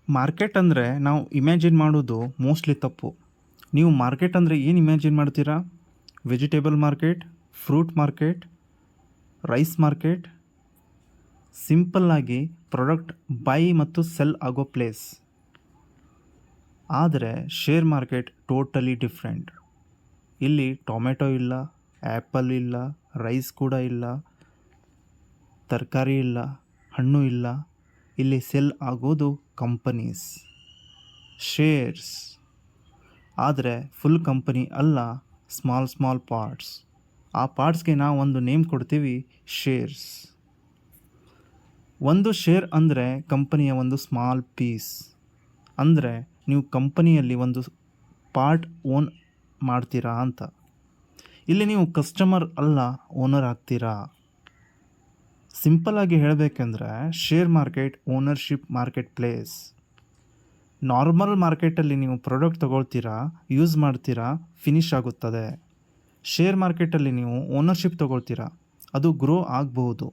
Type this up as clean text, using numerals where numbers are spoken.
Market ಅಂದರೆ ನಾವು imagine ಮಾಡೋದು ಮೋಸ್ಟ್ಲಿ ತಪ್ಪು. ನೀವು ಮಾರ್ಕೆಟ್ ಅಂದರೆ ಏನು ಇಮ್ಯಾಜಿನ್ ಮಾಡ್ತೀರಾ? Vegetable market, fruit market, rice market, ಸಿಂಪಲ್ಲಾಗಿ ಪ್ರಾಡಕ್ಟ್ ಬೈ ಮತ್ತು ಸೆಲ್ ಆಗೋ ಪ್ಲೇಸ್. ಆದರೆ ಶೇರ್ ಮಾರ್ಕೆಟ್ ಟೋಟಲಿ ಡಿಫ್ರೆಂಟ್. ಇಲ್ಲಿ ಟೊಮೆಟೊ ಇಲ್ಲ, ಆ್ಯಪಲ್ ಇಲ್ಲ, ರೈಸ್ ಕೂಡ ಇಲ್ಲ, ತರಕಾರಿ ಇಲ್ಲ, ಹಣ್ಣು ಇಲ್ಲ. ಇಲ್ಲಿ ಸೆಲ್ ಆಗೋದು ಕಂಪನೀಸ್, ಶೇರ್ಸ್. ಆದರೆ ಫುಲ್ ಕಂಪನಿ ಅಲ್ಲ, ಸ್ಮಾಲ್ ಸ್ಮಾಲ್ ಪಾರ್ಟ್ಸ್. ಆ ಪಾರ್ಟ್ಸ್ಗೆ ನಾವು ಒಂದು ನೇಮ್ ಕೊಡ್ತೀವಿ, ಶೇರ್ಸ್. ಒಂದು ಶೇರ್ ಅಂದರೆ ಕಂಪನಿಯ ಒಂದು ಸ್ಮಾಲ್ ಪೀಸ್. ಅಂದರೆ ನೀವು ಕಂಪನಿಯಲ್ಲಿ ಒಂದು ಪಾರ್ಟ್ ಓನ್ ಮಾಡ್ತೀರಾ ಅಂತ. ಇಲ್ಲಿ ನೀವು ಕಸ್ಟಮರ್ ಅಲ್ಲ, ಓನರ್ ಆಗ್ತೀರಾ. ಸಿಂಪಲ್ಲಾಗಿ ಹೇಳಬೇಕೆಂದ್ರೆ share market ownership market place. Normal ಮಾರ್ಕೆಟಲ್ಲಿ ನೀವು ಪ್ರಾಡಕ್ಟ್ ತೊಗೊಳ್ತೀರಾ, ಯೂಸ್ ಮಾಡ್ತೀರಾ, ಫಿನಿಶ್ ಆಗುತ್ತದೆ. ಶೇರ್ ಮಾರ್ಕೆಟಲ್ಲಿ ನೀವು ಓನರ್ಶಿಪ್ ತೊಗೊಳ್ತೀರಾ, ಅದು ಗ್ರೋ ಆಗಬಹುದು.